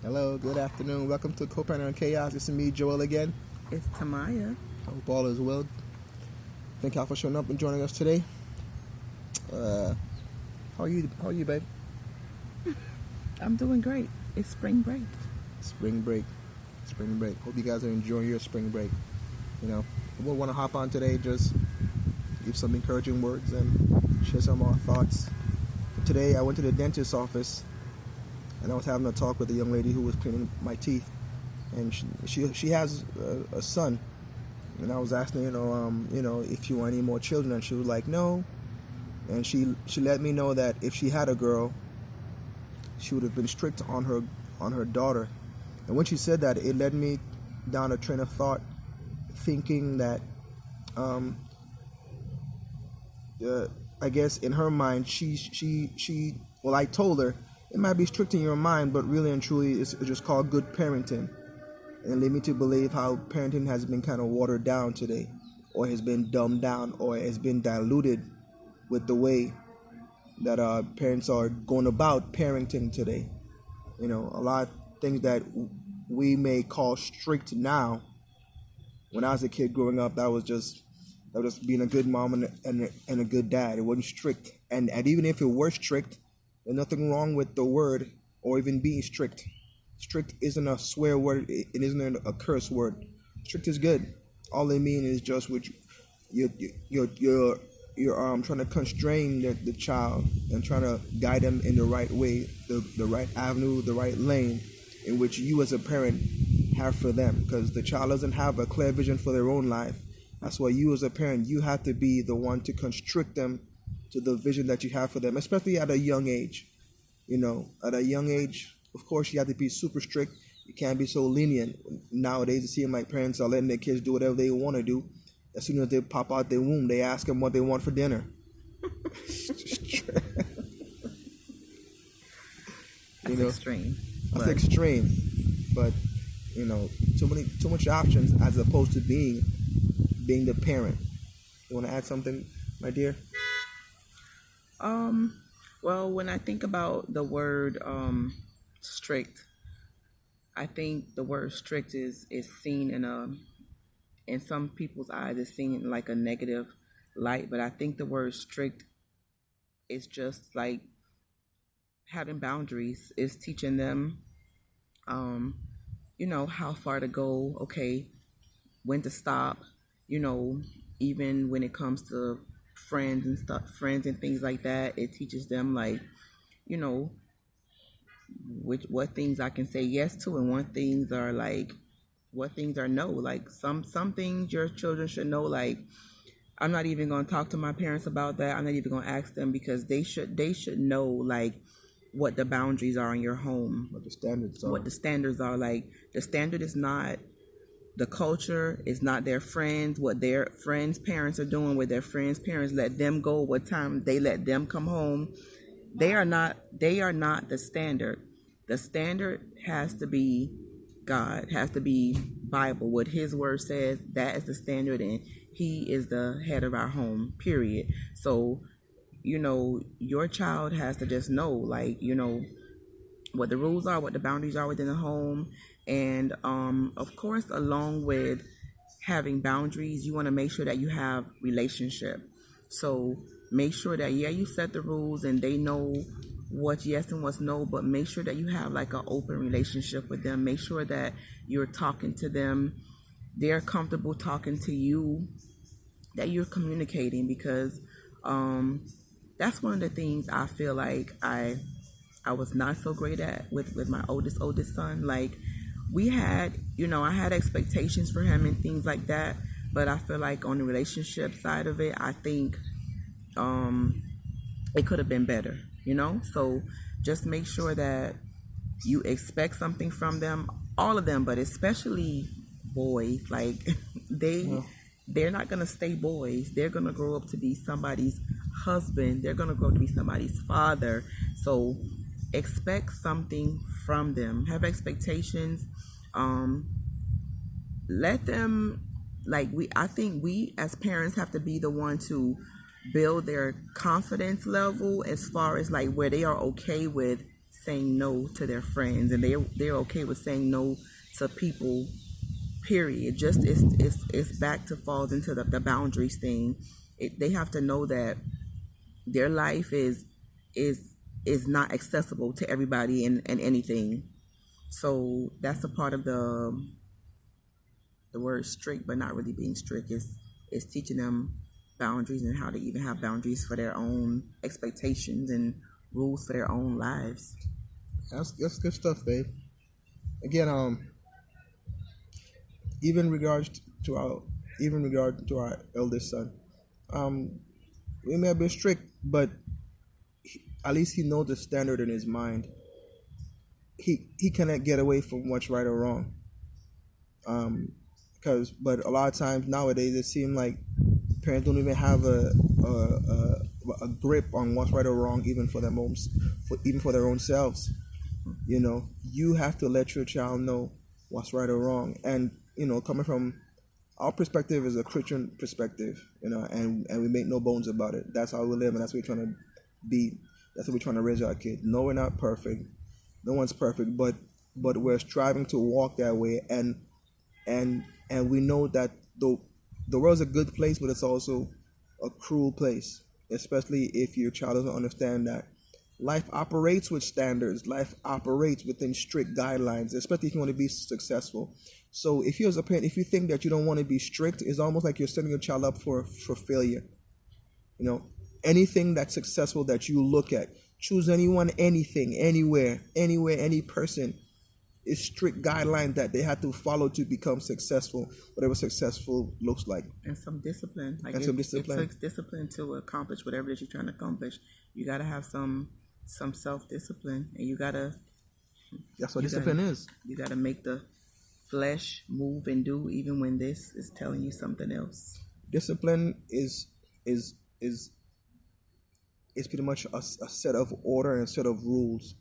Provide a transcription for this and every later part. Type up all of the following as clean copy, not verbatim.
Hello, good afternoon. Welcome to Co-Parental Chaos. It's me, Joel, again. It's Tamaya. Hope all is well. Thank y'all for showing up and joining us today. How are you, babe? I'm doing great. It's spring break. Spring break. Hope you guys are enjoying your spring break. We'll want to hop on today, just give some encouraging words and share some of our thoughts. Today, I went to the dentist's office, and I was having a talk with a young lady who was cleaning my teeth, and she has a son, and I was asking if she wanted any more children, and she was like no, and she let me know that if she had a girl, she would have been strict on her daughter. And when she said that, it led me down a train of thought, thinking that I guess in her mind I told her it might be strict in your mind, but really and truly it's just called good parenting. And led me to believe how parenting has been kind of watered down today, or has been dumbed down, or has been diluted with the way that parents are going about parenting today. A lot of things that we may call strict now, when I was a kid growing up, that was just being a good mom and a good dad. It wasn't strict, and even if it were strict, there's nothing wrong with the word or even being strict. Strict isn't a swear word. It isn't a curse word. Strict is good. All they mean is just which you're trying to constrain the child and trying to guide them in the right way, the right avenue, the right lane in which you as a parent have for them, because the child doesn't have a clear vision for their own life. That's why you as a parent, you have to be the one to constrict them to the vision that you have for them, especially at a young age. At a young age, of course, you have to be super strict. You can't be so lenient. Nowadays, it seems like parents are letting their kids do whatever they want to do. As soon as they pop out their womb, they ask them what they want for dinner. That's extreme. That's extreme. But, too much options as opposed to being the parent. You want to add something, my dear? Well, when I think about the word strict, I think the word strict is seen in some people's eyes, it's seen in like a negative light. But I think the word strict is just like having boundaries. It's teaching them, how far to go. Okay, when to stop. Even when it comes to friends and things like that, it teaches them what things I can say yes to, and what things are no. Like some things your children should know. Like, I'm not even going to talk to my parents about that. I'm not even going to ask them, because they should know like what the boundaries are in your home, what the standards are. Like, the standard is not the culture, is not their friends, what their friends' parents are doing, with their friends' parents let them go, what time they let them come home. They are not the standard. The standard has to be God, has to be Bible, what His word says. That is the standard, and He is the head of our home, period. So your child has to just know, what the rules are, what the boundaries are within the home. And of course, along with having boundaries, you want to make sure that you have relationship. So make sure that you set the rules and they know what's yes and what's no, but make sure that you have like an open relationship with them. Make sure that you're talking to them, they're comfortable talking to you, that you're communicating, because that's one of the things I feel like I was not so great at with my oldest son. Like, we had, I had expectations for him and things like that, but I feel like on the relationship side of it, I think it could have been better, So just make sure that you expect something from them, all of them, but especially boys. Like, they're not going to stay boys. They're going to grow up to be somebody's husband. They're going to grow up to be somebody's father. So expect something from them. Have expectations. Let them, I think we as parents have to be the one to build their confidence level, as far as like where they are okay with saying no to their friends, and they're okay with saying no to people. Period. Just it's back to falls into the boundaries thing. They have to know that their life is is not accessible to everybody and anything. So that's a part of the word strict, but not really being strict. Is teaching them boundaries and how to even have boundaries for their own expectations and rules for their own lives. That's good stuff, babe. Again, even regards to our even regard to our eldest son, um, we may have been strict, but at least he knows the standard in his mind. He cannot get away from what's right or wrong. But a lot of times nowadays it seems like parents don't even have a grip on what's right or wrong, even for their own, even for their own selves. You know, you have to let your child know what's right or wrong, and coming from our perspective is a Christian perspective, and we make no bones about it. That's how we live, and that's what we're trying to be. That's what we're trying to raise our kids. No, we're not perfect. No one's perfect, but we're striving to walk that way, and we know that the world's a good place, but it's also a cruel place, especially if your child doesn't understand that life operates with standards. Life operates within strict guidelines, especially if you want to be successful. So if you as a parent, if you think that you don't want to be strict, it's almost like you're setting your child up for failure. Anything that's successful that you look at, choose anyone, anything, anywhere, any person, is strict guidelines that they have to follow to become successful, whatever successful looks like. And some discipline. Some discipline. It takes discipline to accomplish whatever it is you're trying to accomplish. You got to have some self-discipline, and you got to... That's what discipline is. You got to make the flesh move and do, even when this is telling you something else. Discipline is pretty much a set of order and a set of rules.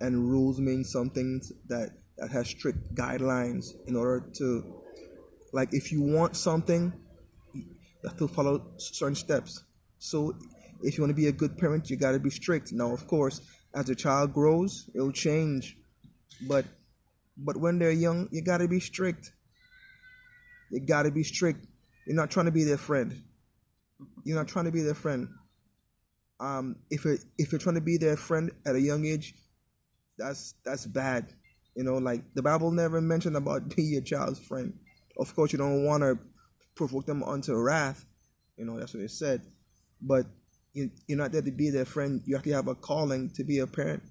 And rules mean something that has strict guidelines in order to, like, if you want something, you have to follow certain steps. So if you want to be a good parent, you got to be strict. Now, of course, as the child grows, it'll change. But when they're young, you got to be strict. You got to be strict. You're not trying to be their friend. You're not trying to be their friend. If you're trying to be their friend at a young age, that's bad. Like the Bible never mentioned about be your child's friend. Of course, you don't want to provoke them unto wrath. That's what it said. But you're not there to be their friend. You actually have a calling to be a parent.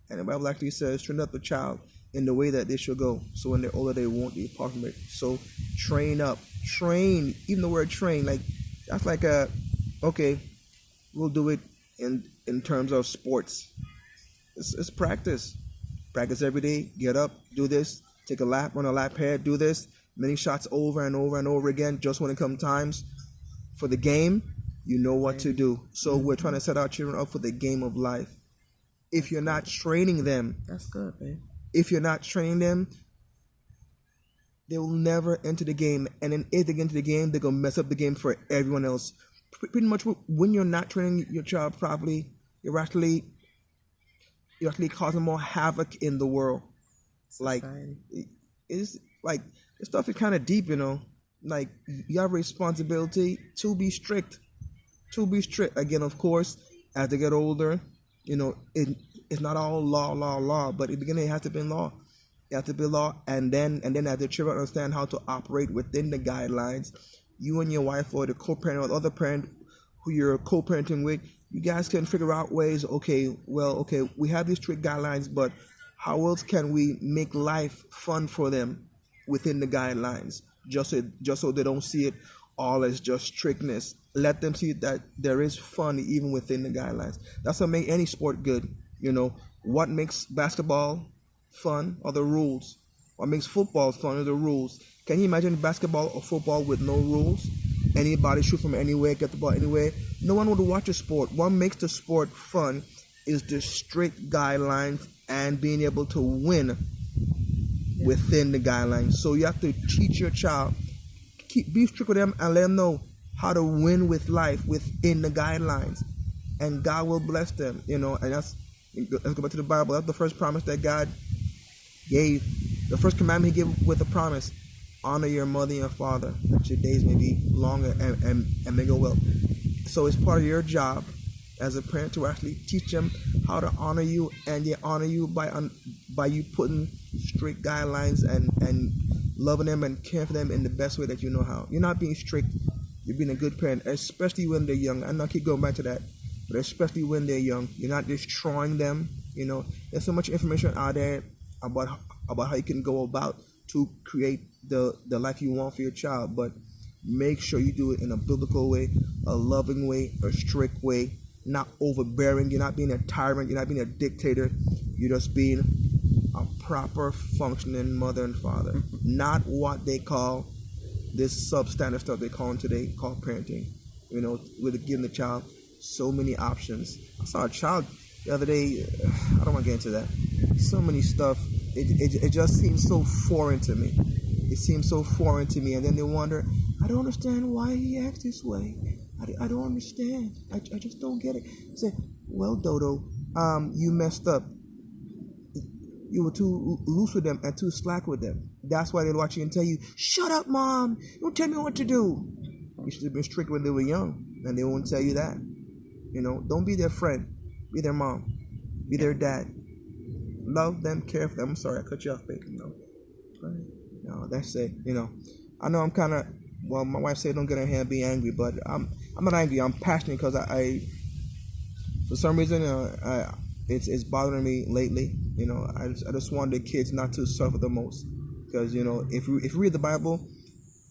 And the Bible actually says, train up the child in the way that they should go, so when they're older, they won't depart from it. So train up. Train. Even the word train, like, that's like okay, we'll do it in terms of sports. It's practice. Practice every day. Get up, do this, take a lap, run a lap pad, do this, many shots over and over and over again. Just when it comes times for the game, you know what to do. So we're trying to set our children up for the game of life. If you're not training them, that's good, man. If you're not training them, they will never enter the game. And then if they get into the game, they're going to mess up the game for everyone else. Pretty much when you're not training your child properly, you're actually causing more havoc in the world. Society. Like, it's like, this stuff is kind of deep, Like, you have a responsibility to be strict. Again, of course, as they get older, it's not all law, but in the beginning it has to be law. It has to be law, and then as the children understand how to operate within the guidelines, you and your wife or the co-parent or the other parent who you're co-parenting with, you guys can figure out ways, okay, we have these strict guidelines, but how else can we make life fun for them within the guidelines? Just so they don't see it all as just strictness. Let them see that there is fun even within the guidelines. That's what makes any sport good. What makes basketball fun are the rules. What makes football fun are the rules. Can you imagine basketball or football with no rules? Anybody shoot from anywhere, get the ball anywhere. No one would watch a sport. What makes the sport fun is the strict guidelines and being able to win within the guidelines. So you have to teach your child, be strict with them and let them know how to win with life within the guidelines. And God will bless them, and Let's go back to the Bible. That's the first promise that God gave. The first commandment He gave with a promise: honor your mother and your father, that your days may be longer and may go well. So it's part of your job as a parent to actually teach them how to honor you, and they honor you by you putting strict guidelines and loving them and caring for them in the best way that you know how. You're not being strict. You're being a good parent, especially when they're young. And I keep going back to that, but especially when they're young. You're not destroying them. There's so much information out there about how you can go about to create the life you want for your child, but make sure you do it in a biblical way, a loving way, a strict way, not overbearing. You're not being a tyrant. You're not being a dictator. You're just being a proper functioning mother and father, not what they call this substandard stuff they call today called parenting. With giving the child so many options. I saw a child the other day. I don't want to get into that. So many stuff. It just seems so foreign to me. It seems so foreign to me, and then they wonder, I don't understand why he acts this way. I don't understand. I just don't get it. Say, well, Dodo, you messed up. You were too loose with them and too slack with them. That's why they watch you and tell you, shut up, Mom. Don't tell me what to do. You should have been strict when they were young, and they won't tell you that. Don't be their friend. Be their mom. Be their dad. Love them, care for them. I'm sorry, I cut you off, baby. No, that's it. I know I'm kind of, well, my wife said don't get in here and be angry, but I'm not angry. I'm passionate because I for some reason, it's bothering me lately. I just want the kids not to suffer the most, because if you read the Bible,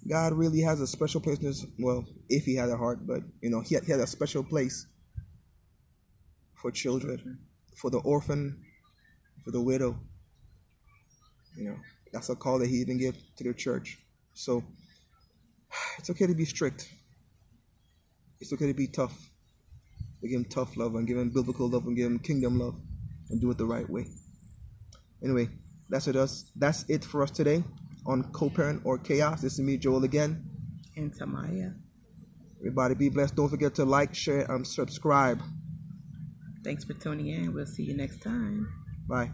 God really has a special place in this. Well, if He had a heart, but He had a special place for children, for the orphan, for the widow. That's a call that He even gave to the church. So it's okay to be strict. It's okay to be tough. We give Him tough love and give Him biblical love and give Him kingdom love and do it the right way. Anyway, that's it for us today on Co-Parent or Chaos. This is me, Joel, again. And Tamaya. Everybody be blessed. Don't forget to like, share, and subscribe. Thanks for tuning in. We'll see you next time. Bye.